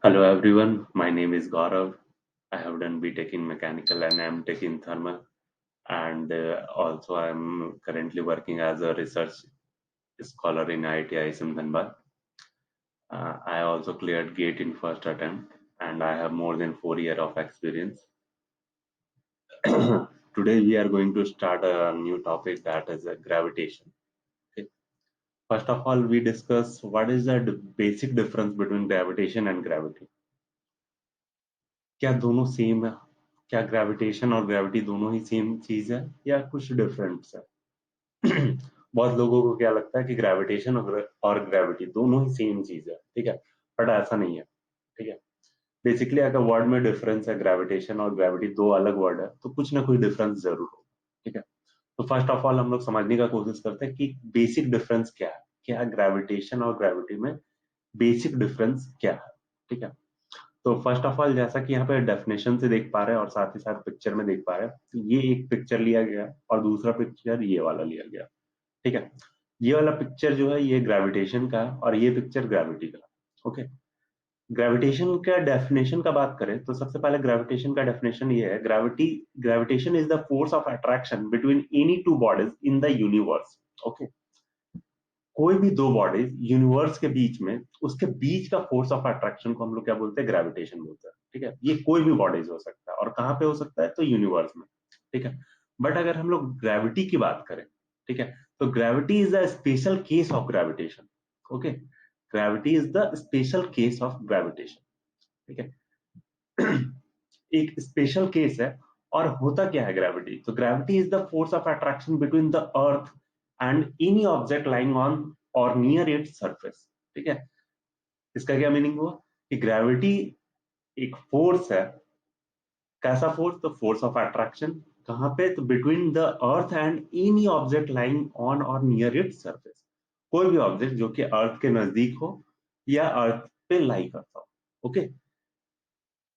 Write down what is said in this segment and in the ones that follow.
Hello everyone, my name is Gaurav. I have done BTech in mechanical and MTech in thermal, and also I'm currently working as a research scholar in IIT ISM Dhanbad. I also cleared GATE in first attempt, and I have more than 4 years of experience. Today we are going to start a new topic that is gravitation. Okay. First of all, we discuss what is the basic difference between gravitation and gravity. क्या दोनों same है? क्या gravitation और gravity दोनों ही same चीज है या कुछ डिफरेंस है? बहुत लोगों को क्या लगता है कि ग्रेविटेशन और ग्रेविटी दोनों ही सेम चीज है, ठीक है, बट ऐसा नहीं है, ठीक है। बेसिकली अगर वर्ड में डिफरेंस है, ग्रेविटेशन और ग्रेविटी दो अलग वर्ड है, तो कुछ ना कुछ डिफरेंस जरूर हो, ठीक है। तो फर्स्ट ऑफ ऑल हम लोग समझने का कोशिश करते हैं कि बेसिक डिफरेंस क्या है, क्या ग्रेविटेशन और ग्रेविटी में बेसिक डिफरेंस क्या है, ठीक है। तो फर्स्ट ऑफ ऑल जैसा कि यहाँ पे डेफिनेशन से देख पा रहे हैं और साथ ही साथ पिक्चर में देख पा रहे हैं, तो ये एक पिक्चर लिया गया और दूसरा पिक्चर ये वाला लिया गया, ठीक है। ये वाला पिक्चर जो है ये ग्रेविटेशन का है और ये पिक्चर ग्रेविटी का, ओके। ग्रेविटेशन का डेफिनेशन का बात करें तो सबसे पहले ग्रेविटेशन का डेफिनेशन ये है, gravitation is the force of attraction between any two bodies in the universe, okay. कोई भी दो बॉडीज यूनिवर्स के बीच में, उसके बीच का फोर्स ऑफ अट्रैक्शन को हम लोग क्या बोलते हैं? ग्रेविटेशन बोलते हैं, ठीक है। ये कोई भी बॉडीज हो सकता है और कहाँ पे हो सकता है? तो यूनिवर्स में, ठीक है। बट अगर हम लोग ग्रेविटी की बात करें, ठीक है, तो gravity is the special case of gravitation, okay. Gravity is the special case of gravitation, ठीक है। एक स्पेशल केस है। और होता क्या है ग्रेविटी? तो gravity is the force of attraction between the earth and any object lying on और नियर इट्स सरफेस, ठीक है। इसका क्या मीनिंग हुआ कि ग्रेविटी एक फोर्स है। कैसा फोर्स? तो फोर्स ऑफ अट्रैक्शन। कहां पे? तो between the earth and any object lying on और नियर इट्स सरफेस। कोई भी ऑब्जेक्ट जो कि अर्थ के नजदीक हो या अर्थ पे लाई करता हो, ओके।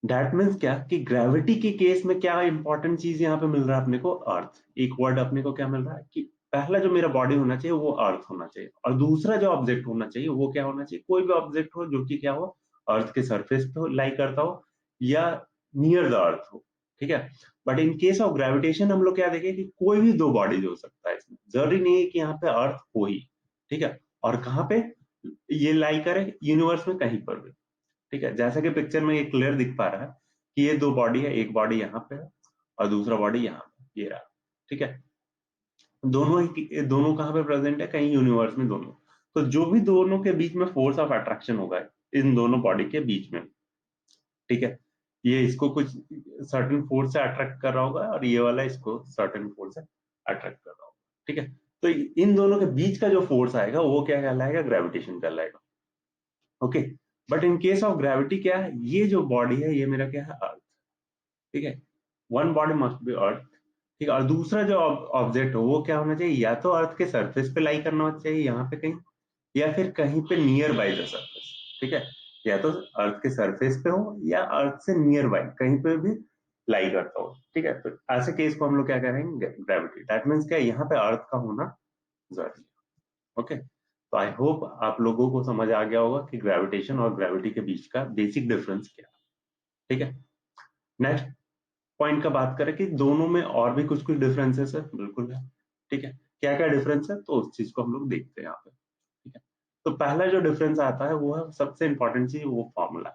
दैट मीन्स क्या कि ग्रेविटी के केस में क्या इंपॉर्टेंट चीज यहाँ पे मिल रहा है अपने को? अर्थ। एक वर्ड अपने को क्या मिल रहा है कि पहला जो मेरा बॉडी होना चाहिए वो अर्थ होना चाहिए, और दूसरा जो ऑब्जेक्ट होना चाहिए वो क्या होना चाहिए? कोई भी ऑब्जेक्ट हो जो कि क्या हो, अर्थ के सरफेस पे लाई करता हो या नियर द अर्थ हो, ठीक है। But in case of gravitation हम लोग क्या देखें कि कोई भी दो बॉडीज हो सकता है इसमें, जरूरी नहीं है कि यहाँ पे अर्थ हो ही, ठीक है। और कहाँ पे ये लाई करे? यूनिवर्स में कहीं पर भी, ठीक है। जैसा कि पिक्चर में ये क्लियर दिख पा रहा है कि ये दो बॉडी है, एक बॉडी यहाँ पे है और दूसरा बॉडी यहाँ पे, ये रहा, ठीक है। दोनों कहाँ पे प्रेजेंट है? कहीं यूनिवर्स में दोनों। तो जो भी दोनों के बीच में फोर्स ऑफ अट्रैक्शन होगा इन दोनों बॉडी के बीच में, ठीक है, ये इसको कुछ सर्टेन फोर्स से अट्रैक्ट कर रहा होगा और ये वाला इसको सर्टेन फोर्स से अट्रैक्ट कर रहा होगा, ठीक है। तो इन दोनों के बीच का जो फोर्स आएगा वो क्या कहलाएगा? ग्रेविटेशन कहलाएगा, okay. But in case of gravity क्या है? ये जो बॉडी है ये मेरा क्या है? अर्थ, ठीक है। वन बॉडी मस्ट बी अर्थ, ठीक है। और दूसरा जो ऑब्जेक्ट हो वो क्या होना चाहिए? या तो अर्थ के सरफेस पे लाई करना चाहिए यहाँ पे कहीं, या फिर कहीं पे नियर बाय द सरफेस, ठीक है। या तो अर्थ के सरफेस पे हो या अर्थ से नियर बाय कहीं पे भी लाई करता हो, ठीक है। तो ऐसे केस को हम लोग क्या करेंगे? ग्रेविटी। दैट मीन्स क्या? यहाँ पे अर्थ का होना जरूरी है, ओके। तो आई होप आप लोगों को समझ आ गया होगा कि ग्रेविटेशन और ग्रेविटी के बीच का बेसिक डिफरेंस क्या है, ठीक है। नेक्स्ट पॉइंट का बात करें कि दोनों में और भी कुछ कुछ डिफरेंसेस है, बिल्कुल है, ठीक है। क्या क्या डिफरेंस है तो उस चीज को हम लोग देखते हैं यहाँ पे, ठीक है। तो पहला जो डिफरेंस आता है वो है सबसे इंपॉर्टेंट चीज, वो फॉर्मूला,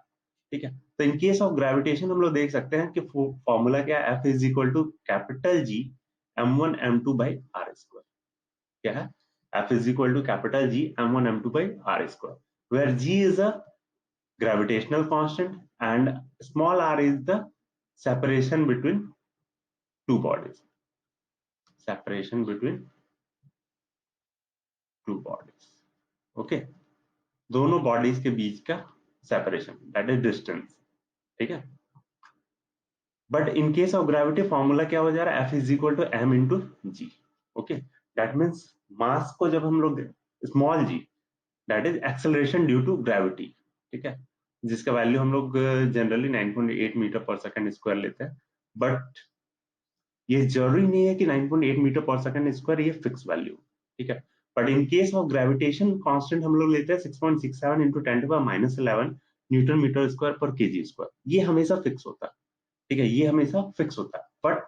ठीक है। तो इन केस ऑफ ग्रेविटेशन हम लोग देख सकते हैं कि फॉर्मूला क्या है? F is equal to capital G m1 m2 by R square. क्या है? F is equal to capital G m1 m2 by R square, where G is a gravitational constant and small r is the separation between two bodies, separation between two bodies, okay। दोनों bodies के बीच का separation, that is distance, ठीक है। But in case of gravity formula क्या हो जा रहा है? F is equal to m into G, okay. That means mass को जब हम लोग small g, that is acceleration due to gravity, ठीक है, जिसका वैल्यू हम लोग generally 9.8 metre per second square लेते हैं। बट ये जरूरी नहीं है कि 9.8 मीटर पर सेकंड स्क्वायर ये फिक्स वैल्यू, ठीक है। But in case of gravitation constant हम लोग लेते हैं 6.67 into 10 to the minus 11, newton metre square per KG square, ये हमेशा फिक्स होता है, ठीक है, ये हमेशा फिक्स होता है। बट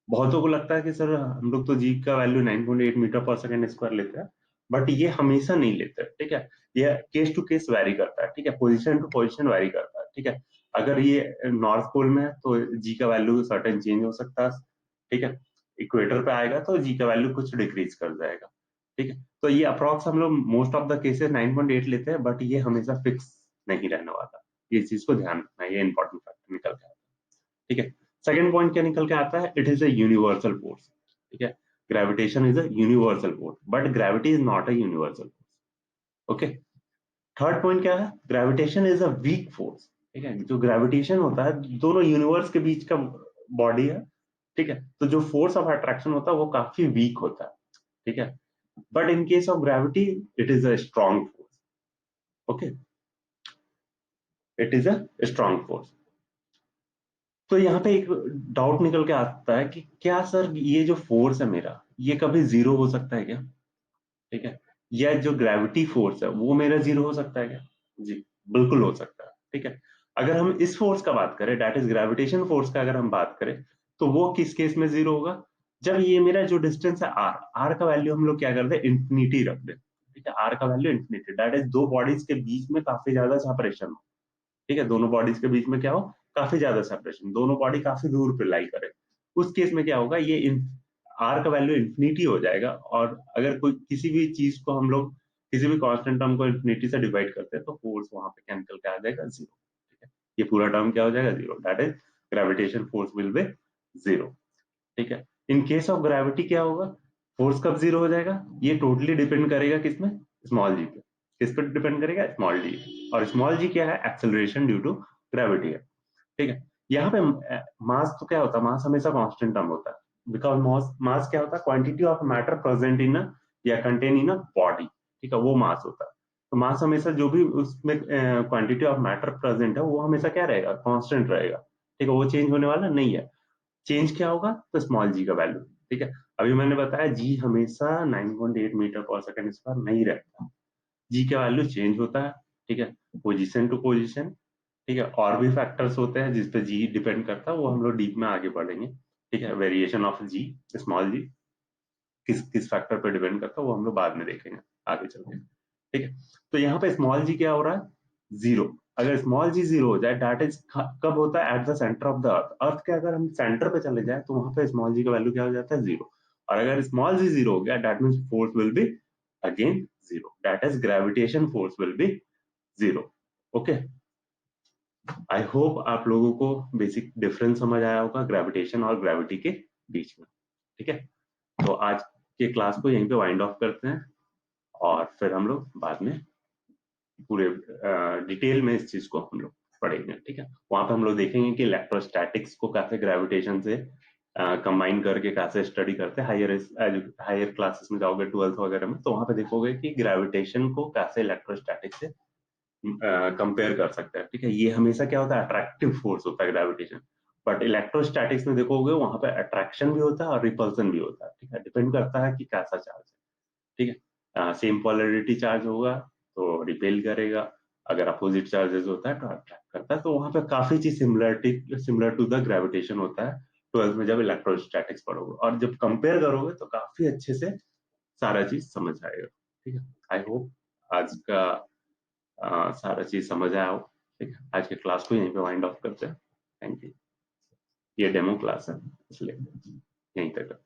बहुतों को लगता है कि सर हम लोग तो जी का value 9.8 metre per second square लेते हैं, बट ये हमेशा नहीं लेते, ठीक है, ये केस टू केस वैरी करता है, ठीक है, पोजीशन टू पोजीशन वैरी करता है, ठीक है। अगर ये नॉर्थ पोल में है तो जी का वैल्यू सर्टेन चेंज हो सकता है, ठीक है, इक्वेटर पे आएगा तो जी का वैल्यू कुछ डिक्रीज कर जाएगा, ठीक है। तो ये अप्रॉक्स हम लोग मोस्ट ऑफ द केसेस 9.8 लेते हैं, बट ये हमेशा फिक्स नहीं रहने वाला, ये चीज को ध्यान रखना है, ये इंपॉर्टेंट फैक्टर निकल के आता है, ठीक है। सेकंड पॉइंट क्या निकल के आता है, it is a universal force, ठीक है, gravitation is a universal force but gravity is not a universal force, okay. Third point क्या है, gravitation is a weak force, ठीक है, जो ग्रेविटेशन होता है दोनों यूनिवर्स के बीच का बॉडी है, ठीक है, तो जो फोर्स ऑफ अट्रैक्शन होता है वो काफी वीक होता है, ठीक है, but in case of gravity it is a strong force, okay, it is a strong force. तो यहाँ पे एक डाउट निकल के आता है कि क्या सर ये जो फोर्स है मेरा, ये कभी जीरो हो सकता है क्या, ठीक है, या जो ग्रेविटी फोर्स है वो मेरा जीरो हो सकता है क्या? जी, बिल्कुल हो सकता है, ठीक है। अगर हम इस फोर्स का बात करें, दैट इज ग्रेविटेशन फोर्स का अगर हम बात करें, तो वो किस केस में जीरो होगा, जब ये मेरा जो डिस्टेंस है आर, आर का वैल्यू हम लोग क्या कर दे, इंफिनिटी रख दे, ठीक है, आर का वैल्यू इंफिनिटी, दैट इज दो बॉडीज के बीच में काफी ज्यादा सेपरेशन, ठीक है, दोनों बॉडीज के बीच में क्या हो, काफी ज्यादा सेपरेशन, दोनों बॉडी काफी दूर पे लाई करे, उस केस में क्या होगा, ये आर का वैल्यू इंफिनिटी हो जाएगा, और अगर कोई किसी भी चीज को हम लोग किसी भी कांस्टेंट टर्म को इंफिनिटी से डिवाइड करते हैं तो फोर्स वहां पे क्या निकल के आ जाएगा, जीरो, ठीक है, ये पूरा टर्म क्या हो जाएगा, zero, that is gravitation force will be zero, ठीक है। इन केस ऑफ ग्रेविटी क्या होगा, फोर्स कब जीरो हो जाएगा, ये टोटली डिपेंड करेगा किसमें, स्मॉल जी पे, किस पे डिपेंड करेगा, स्मॉल डी, और स्मॉल जी क्या है, एक्सेलरेशन ड्यू टू ग्रेविटी है, ठीक है। यहाँ पे मास तो क्या होता है, मास हमेशा कांस्टेंट टर्म होता है, बिकॉज मास मास क्या होता है, quantity of matter present in या कंटेन इन अ बॉडी, ठीक है, वो मास होता है। तो मास हमेशा जो भी उसमें क्वांटिटी ऑफ मैटर प्रेजेंट है वो हमेशा क्या रहेगा, कांस्टेंट रहेगा, ठीक है, वो चेंज होने वाला नहीं है। चेंज क्या होगा, तो स्मॉल जी का वैल्यू, ठीक है। अभी मैंने बताया जी हमेशा 9.8 मीटर पर सेकंड स्क्वायर नहीं रहता, जी का वैल्यू चेंज होता है, ठीक है, पोजीशन टू पोजीशन, ठीक है, और भी फैक्टर्स होते हैं जिस पे जी डिपेंड करता है, वो हम लोग डीप में आगे बढ़ेंगे, ठीक है, वेरिएशन ऑफ जी, स्मॉल जी किस किस फैक्टर पे डिपेंड करता है वो हम लोग बाद में देखेंगे आगे चल के, ठीक है। तो यहाँ पे स्मॉल जी क्या हो रहा है, जीरो, अगर स्मॉल जी जीरो हो जाए, दैट इज कब होता है, at the centre of the earth, earth के अगर हम सेंटर पे चले जाए तो वहां पे स्मॉल जी का वैल्यू क्या हो जाता है, जीरो, और अगर स्मॉल जी जीरो हो गया, that means force will be again zero, that is gravitation force will be zero, okay. I hope आप लोगों को बेसिक डिफरेंस समझ आया होगा ग्रेविटेशन और ग्रेविटी के बीच में, ठीक है। तो आज के क्लास को यहीं पे वाइंड ऑफ करते हैं, और फिर हम लोग बाद में पूरे डिटेल में इस चीज को हम लोग पढ़ेंगे, ठीक है। वहां पे हम लोग देखेंगे कि इलेक्ट्रोस्टैटिक्स को कैसे ग्रेविटेशन से कंबाइन करके कैसे स्टडी करते हैं, हायर क्लासेस में जाओगे 12th वगैरह में, तो वहां पे देखोगे कि ग्रेविटेशन को कैसे इलेक्ट्रोस्टैटिक्स से कंपेयर कर सकते हैं, ठीक है। ये हमेशा क्या होता है, अट्रैक्टिव फोर्स होता है ग्रेविटेशन, बट इलेक्ट्रोस्टैटिक्स में देखोगे वहां पे अट्रैक्शन भी होता है और रिपल्सन भी होता है, ठीक है, डिपेंड करता है कि कैसा चार्ज है, ठीक है। सेम पोलरिटी चार्ज होगा तो रिपेल करेगा, अगर अपोजिट चार्जेस होता है तो अट्रैक्ट करता है, तो वहां पे काफी चीज सिमिलर टू द ग्रेविटेशन होता है 12th में जब इलेक्ट्रोस्टैटिक्स पढ़ोगे, और जब कंपेयर करोगे तो काफी अच्छे से सारा चीज समझ आएगा, ठीक है। आई होप आज का सारा चीज समझ आया हो, ठीक है। आज के क्लास को यहीं पे वाइंड ऑफ करते हैं, थैंक यू, ये डेमो क्लास है इसलिए यहीं तक।